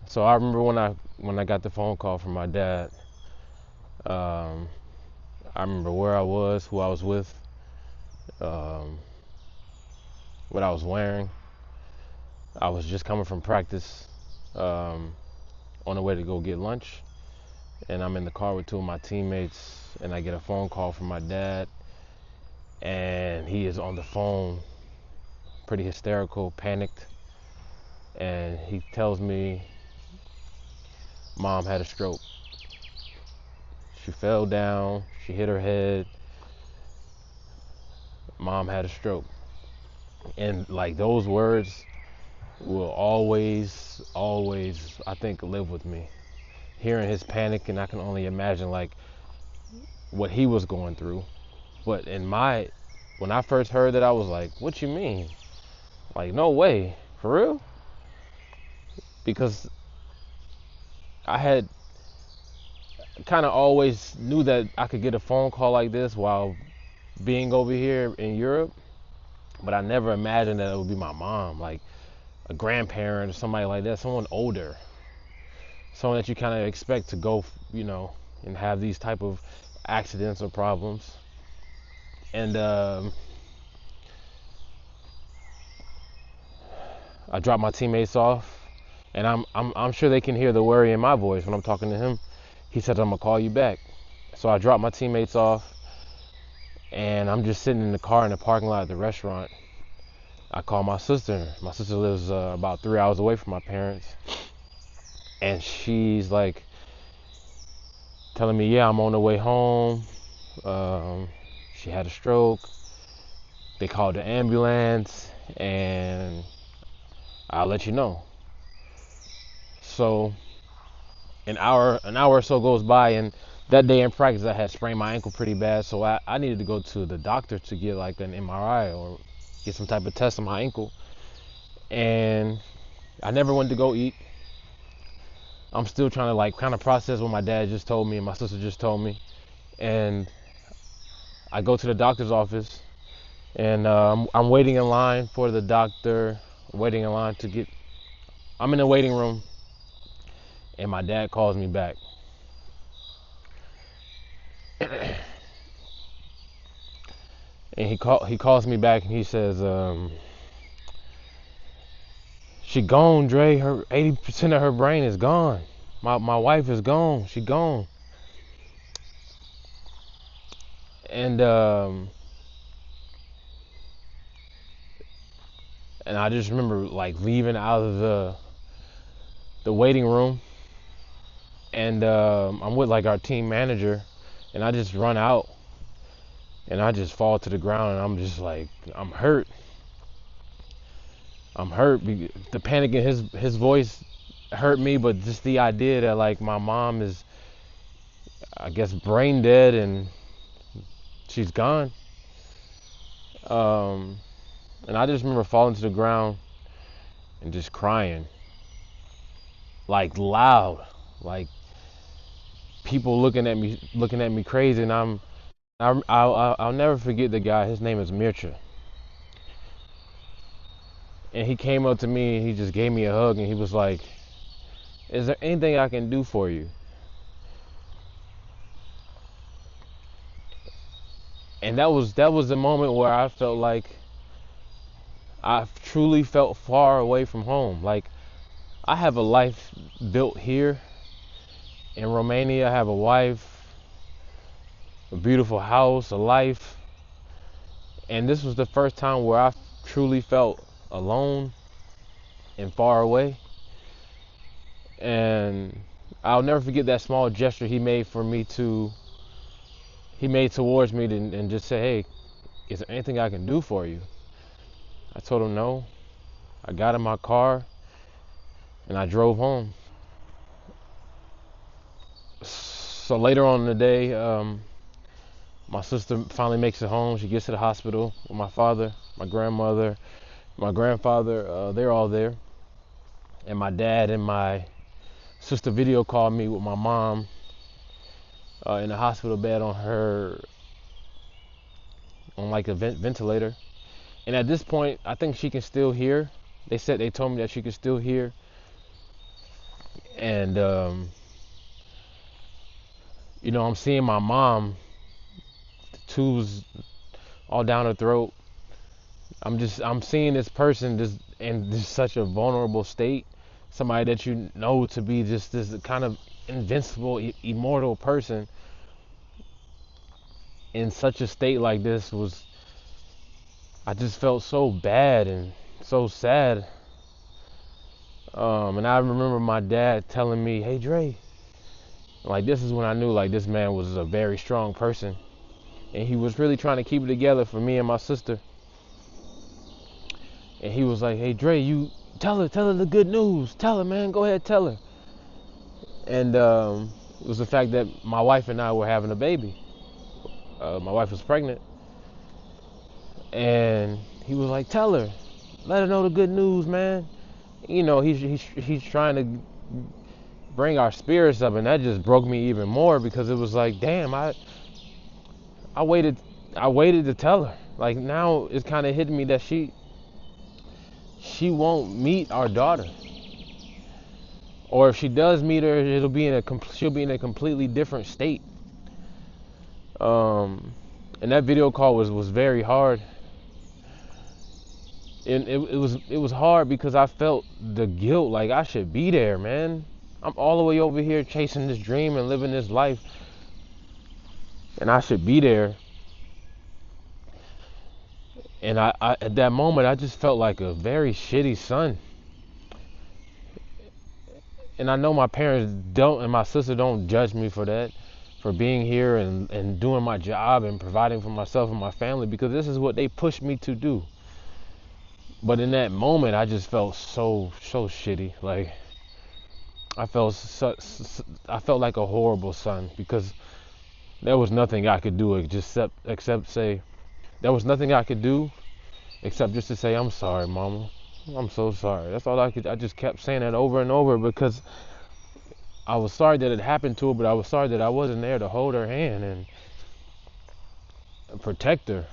So I remember when I got the phone call from my dad. Um, I remember where I was, who I was with, um, what I was wearing. I was just coming from practice, um, on the way to go get lunch, and I'm in the car with two of my teammates, and I get a phone call from my dad, and he is on the phone, pretty hysterical, panicked, and he tells me mom had a stroke. She fell down, she hit her head, mom had a stroke. And like those words will always, always, I think, live with me. Hearing his panic, and I can only imagine like what he was going through. But when I first heard that, I was like, what you mean? Like, no way, for real? Because I had kind of always knew that I could get a phone call like this while being over here in Europe, but I never imagined that it would be my mom, like a grandparent or somebody like that, someone older, someone that you kind of expect to go, and have these type of accidents or problems. And I dropped my teammates off, and I'm sure they can hear the worry in my voice when I'm talking to him. He said I'm gonna call you back, so I dropped my teammates off, and I'm just sitting in the car in the parking lot at the restaurant. I call my sister. My sister lives about 3 hours away from my parents, and she's like telling me, "Yeah, I'm on the way home. Um, she had a stroke. They called the ambulance, and I'll let you know." So an hour or so goes by, and that day in practice I had sprained my ankle pretty bad, so I needed to go to the doctor to get like an MRI or get some type of test on my ankle. And I never went to go eat. I'm still trying to like kind of process what my dad just told me and my sister just told me. And I go to the doctor's office, and I'm waiting in line for the doctor, waiting in line to get. I'm in the waiting room, and my dad calls me back. And he calls me back, and he says, "She gone, Dre. Her 80% of her brain is gone. My wife is gone. She gone." And and I just remember like leaving out of the waiting room, and I'm with like our team manager, and I just run out, and I just fall to the ground, and I'm just like, I'm hurt. I'm hurt. The panic in his voice hurt me, but just the idea that like my mom is, I guess, brain dead and she's gone. Um, and I just remember falling to the ground and just crying, like loud, like people looking at me crazy, and I'll never forget the guy. His name is Mircha, and he came up to me and he just gave me a hug, and he was like, "Is there anything I can do for you?" And that was the moment where I felt like I truly felt far away from home. Like I have a life built here in Romania. I have a wife, a beautiful house, a life, and this was the first time where I truly felt alone and far away. And I'll never forget that small gesture he made towards me, and just say, "Hey, is there anything I can do for you?" I told him no. I got in my car and I drove home. So later on in the day, my sister finally makes it home. She gets to the hospital with my father, my grandmother, my grandfather. They're all there, and my dad and my sister video called me with my mom in the hospital bed on like a ventilator. And at this point, I think she can still hear. They told me that she could still hear. And I'm seeing my mom, tubes all down her throat. I'm seeing this person just in just such a vulnerable state, somebody that you know to be just this kind of invincible, immortal person in such a state like this. I just felt so bad and so sad. And I remember my dad telling me, "Hey Dre," like this is when I knew like this man was a very strong person, and he was really trying to keep it together for me and my sister. And he was like, "Hey Dre, you tell her the good news. Tell her, man, go ahead, tell her." And it was the fact that my wife and I were having a baby. My wife was pregnant, and he was like, "Tell her, let her know the good news, man." He's trying to bring our spirits up, and that just broke me even more because it was like, damn, I waited, I waited to tell her. Like now, it's kind of hitting me that she won't meet our daughter, or if she does meet her, she'll be in a completely different state. And that video call was very hard, and it was hard because I felt the guilt, like I should be there, man. I'm all the way over here chasing this dream and living this life, and I should be there. And I at that moment I just felt like a very shitty son. And I know my parents don't, and my sister don't judge me for that, for being here and doing my job and providing for myself and my family, because this is what they pushed me to do. But in that moment I just felt so shitty. Like I felt like a horrible son, because there was nothing I could do except say, there was nothing I could do except just to say, "I'm sorry, mama. I'm so sorry." That's all I could. I just kept saying that over and over because I was sorry that it happened to her, but I was sorry that I wasn't there to hold her hand and protect her.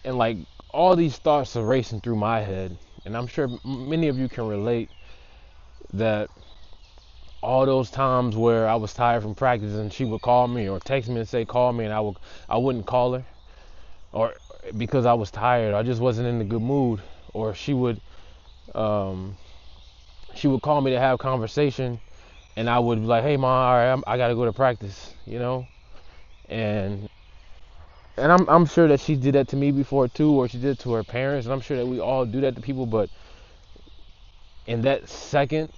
And like all these thoughts are racing through my head, and I'm sure many of you can relate that all those times where I was tired from practice and she would call me or text me and say call me, and I wouldn't call her, or because I was tired, I just wasn't in a good mood, or um, she would call me to have conversation, and I would be like, "Hey, mom, all right, I gotta go to practice," and I'm sure that she did that to me before too, or she did it to her parents, and I'm sure that we all do that to people. But in that second,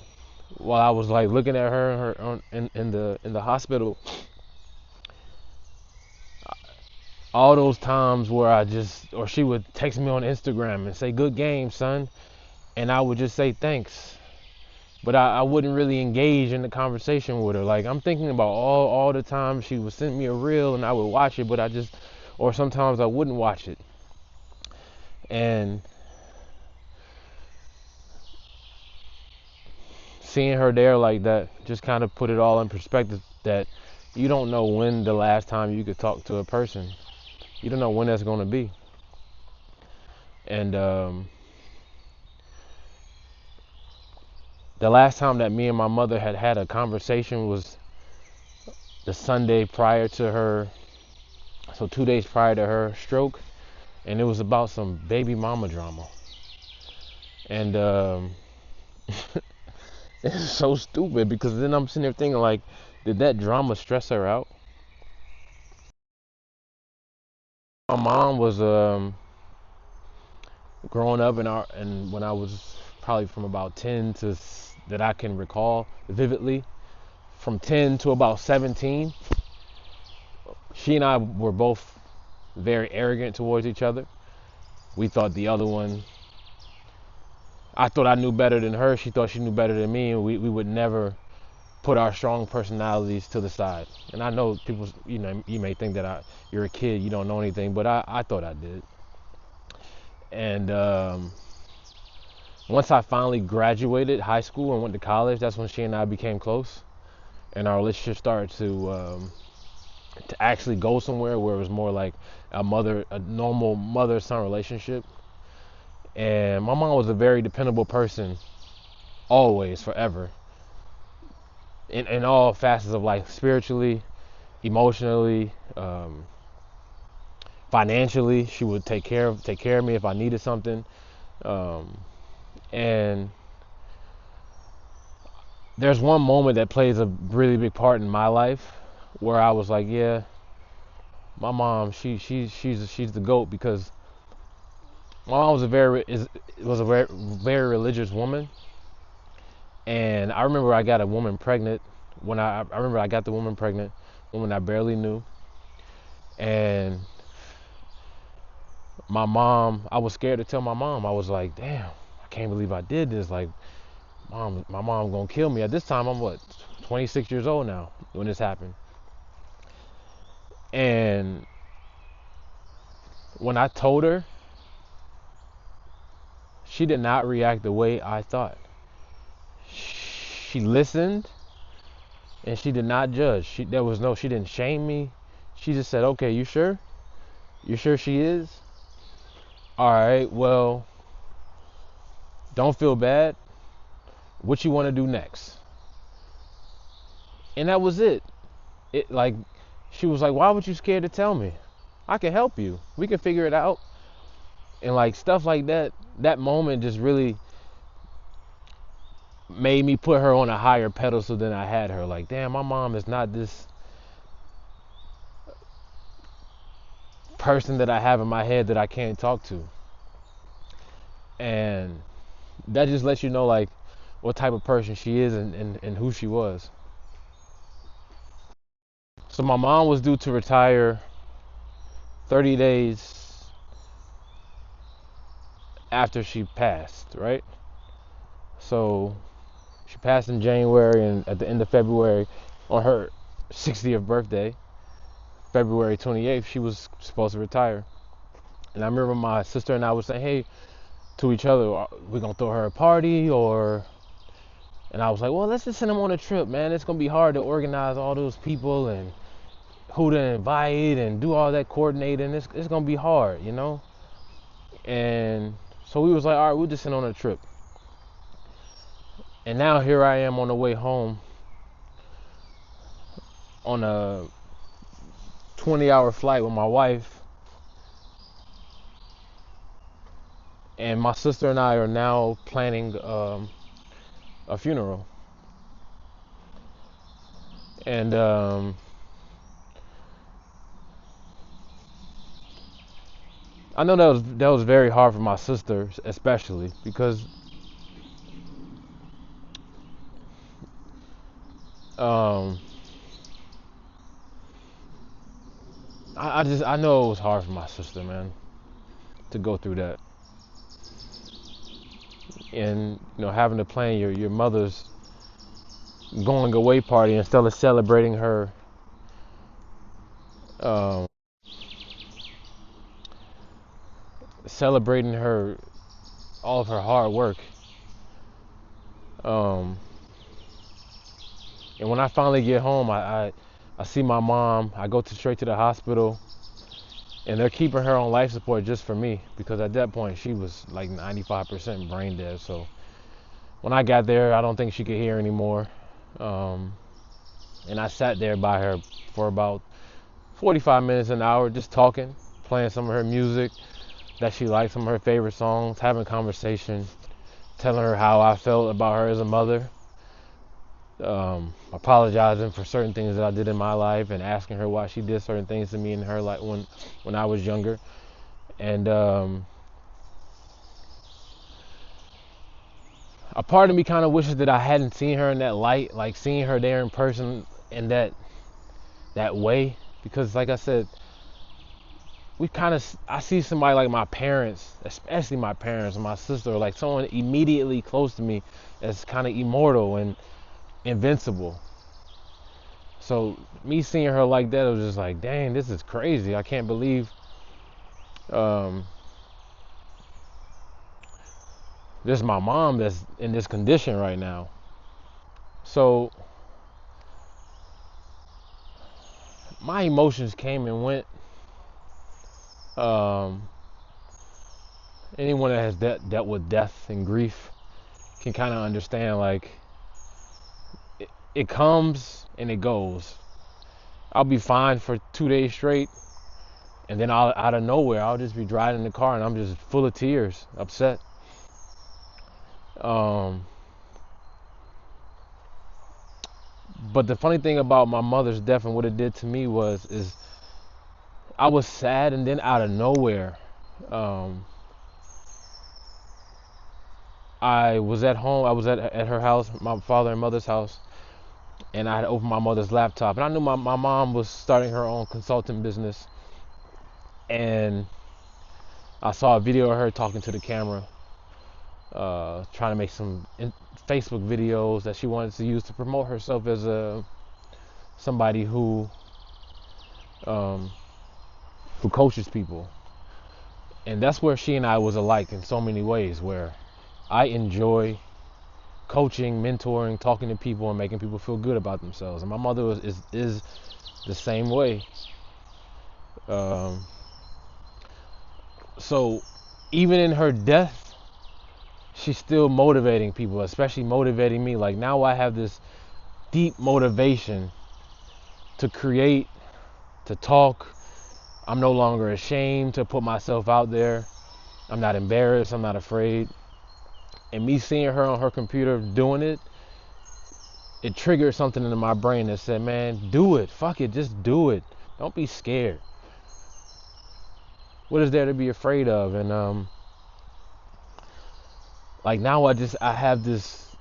while I was like looking at in the hospital, all those times where or she would text me on Instagram and say, "Good game, son," and I would just say thanks. But I wouldn't really engage in the conversation with her. Like I'm thinking about all the times she would send me a reel and I would watch it, but or sometimes I wouldn't watch it. And seeing her there like that just kind of put it all in perspective, that you don't know when the last time you could talk to a person. You don't know when that's going to be. And the last time that me and my mother had a conversation was the Sunday prior to her, so 2 days prior to her stroke, and it was about some baby mama drama. And it's so stupid because then I'm sitting there thinking, like, did that drama stress her out? My mom was growing up and when I was probably from about 10 to that I can recall vividly, from 10 to about 17, she and I were both very arrogant towards each other. We thought the other one, I thought I knew better than her. She thought she knew better than me, and we would never put our strong personalities to the side. And I know people, you may think that you're a kid, you don't know anything, but I thought I did. And once I finally graduated high school and went to college, that's when she and I became close, and our relationship started to actually go somewhere where it was more like a normal mother-son relationship. And my mom was a very dependable person, always, forever, in all facets of life, spiritually, emotionally, financially. She would take care of me if I needed something. Um, and there's one moment that plays a really big part in my life where I was like, yeah, my mom, she's the GOAT, because my mom was a very religious woman. And I remember I got a woman pregnant when I remember I got the woman pregnant, woman I barely knew. And my mom, I was scared to tell my mom. I was like, damn, I can't believe I did this. Like, my mom gonna kill me. At this time, I'm what, 26 years old now when this happened. And when I told her, she did not react the way I thought. She listened, and she did not judge. She didn't shame me. She just said, okay, you sure? You sure she is? All right, well, don't feel bad. What you want to do next? And that was it. It like She was like, why would you scared to tell me? I can help you. We can figure it out. And like stuff like that, that moment just really made me put her on a higher pedestal than I had her. Like, damn, my mom is not this person that I have in my head that I can't talk to. And that just lets you know like what type of person she is, and who she was. So my mom was due to retire 30 days after she passed, right? So she passed in January, and at the end of February, on her 60th birthday, February 28th, she was supposed to retire. And I remember my sister and I was saying, hey, to each other, we're going to throw her a party, or... And I was like, well, let's just send them on a trip, man. It's going to be hard to organize all those people and who to invite and do all that coordinating. It's going to be hard, you know? And so we was like, all right, we'll just send on a trip. And now here I am on the way home on a 20-hour flight with my wife. And my sister and I are now planning a funeral. And I know that was very hard for my sister, especially because um, I know it was hard for my sister, man, to go through that. And having to plan your mother's going away party instead of celebrating her um, celebrating her all of her hard work. Um, and when I finally get home, I see my mom. I go straight to the hospital, and they're keeping her on life support just for me, because at that point she was like 95% brain dead. So when I got there, I don't think she could hear anymore. Um, and I sat there by her for about 45 minutes, an hour, just talking, playing some of her music that she liked, some of her favorite songs, having conversation, telling her how I felt about her as a mother, apologizing for certain things that I did in my life, and asking her why she did certain things to me in her life when I was younger. And a part of me kind of wishes that I hadn't seen her in that light, like seeing her there in person in that way, because like I said, I see somebody like my parents, especially my parents and my sister, like someone immediately close to me, as kind of immortal and invincible. So me seeing her like that, it was just like, dang, this is crazy. I can't believe um, this is my mom that's in this condition right now. So my emotions came and went, um, anyone that has dealt with death and grief can kind of understand, like, it comes and it goes. I'll be fine for 2 days straight, and then out of nowhere, I'll just be driving in the car and I'm just full of tears, upset. Um, but the funny thing about my mother's death and what it did to me is I was sad, and then out of nowhere, um, I was at home. I was at her house, my father and mother's house, and I had opened my mother's laptop, and I knew my mom was starting her own consulting business, and I saw a video of her talking to the camera, trying to make some Facebook videos that she wanted to use to promote herself as somebody um, who coaches people. And that's where she and I was alike in so many ways, where I enjoy coaching, mentoring, talking to people, and making people feel good about themselves. And my mother is the same way. Um, so even in her death, she's still motivating people, especially motivating me. Like, now I have this deep motivation to create, to talk. I'm no longer ashamed to put myself out there. I'm not embarrassed. I'm not afraid. And me seeing her on her computer doing it, it triggered something into my brain that said, man, do it. Fuck it. Just do it. Don't be scared. What is there to be afraid of? And like, now I have this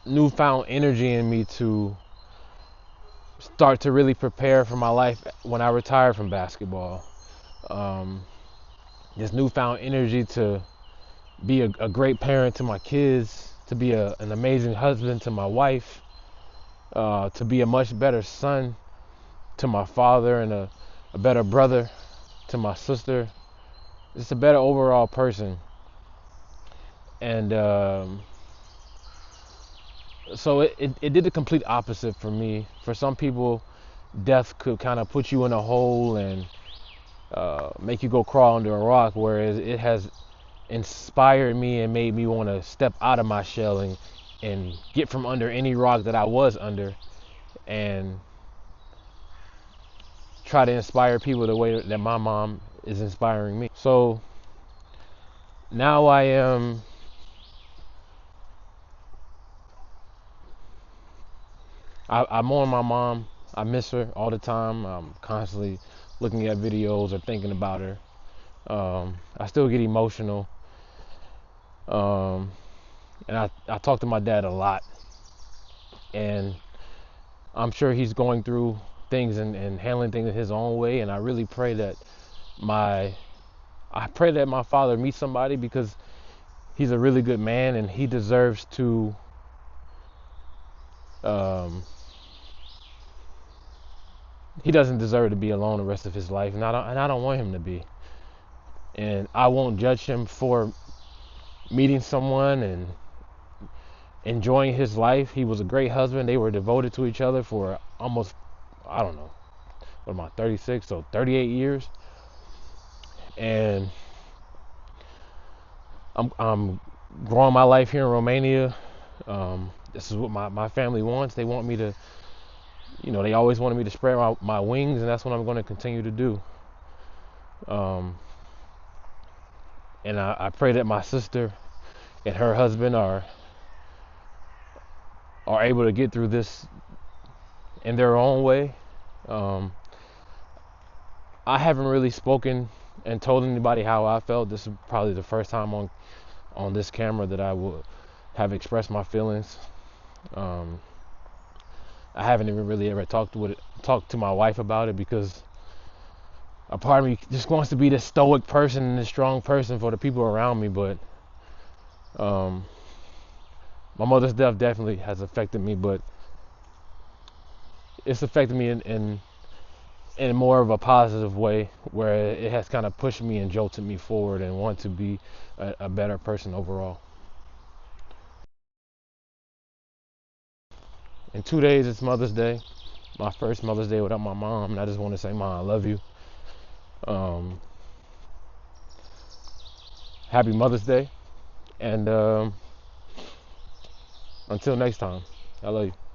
newfound energy in me to start to really prepare for my life when I retire from basketball. This newfound energy to be a great parent to my kids, to be an amazing husband to my wife, to be a much better son to my father, and a better brother to my sister, just a better overall person. And so it did the complete opposite for me. For some people, death could kind of put you in a hole and make you go crawl under a rock, whereas it has inspired me and made me want to step out of my shell and get from under any rock that I was under, and try to inspire people the way that my mom is inspiring me. So now I mourn my mom. I miss her all the time. I'm constantly looking at videos or thinking about her. I still get emotional. And I talk to my dad a lot. And I'm sure he's going through things and handling things in his own way. And I really pray that my father meets somebody, because he's a really good man and he deserves to he doesn't deserve to be alone the rest of his life, and I don't want him to be. And I won't judge him for meeting someone and enjoying his life. He was a great husband. They were devoted to each other for almost, I don't know, what am I, 36, so 38 years. And I'm growing my life here in Romania. This is what my family wants. They want me to, they always wanted me to spread my wings, and that's what I'm going to continue to do. And I pray that my sister and her husband are able to get through this in their own way. I haven't really spoken and told anybody how I felt. This is probably the first time on this camera that I will have expressed my feelings. I haven't even really ever talked to my wife about it, because a part of me just wants to be this stoic person and this strong person for the people around me. But my mother's death definitely has affected me, but it's affected me in more of a positive way, where it has kind of pushed me and jolted me forward and want to be a better person overall. In 2 days, it's Mother's Day. My first Mother's Day without my mom, and I just want to say, Mom, I love you. Happy Mother's Day, and until next time, I love you.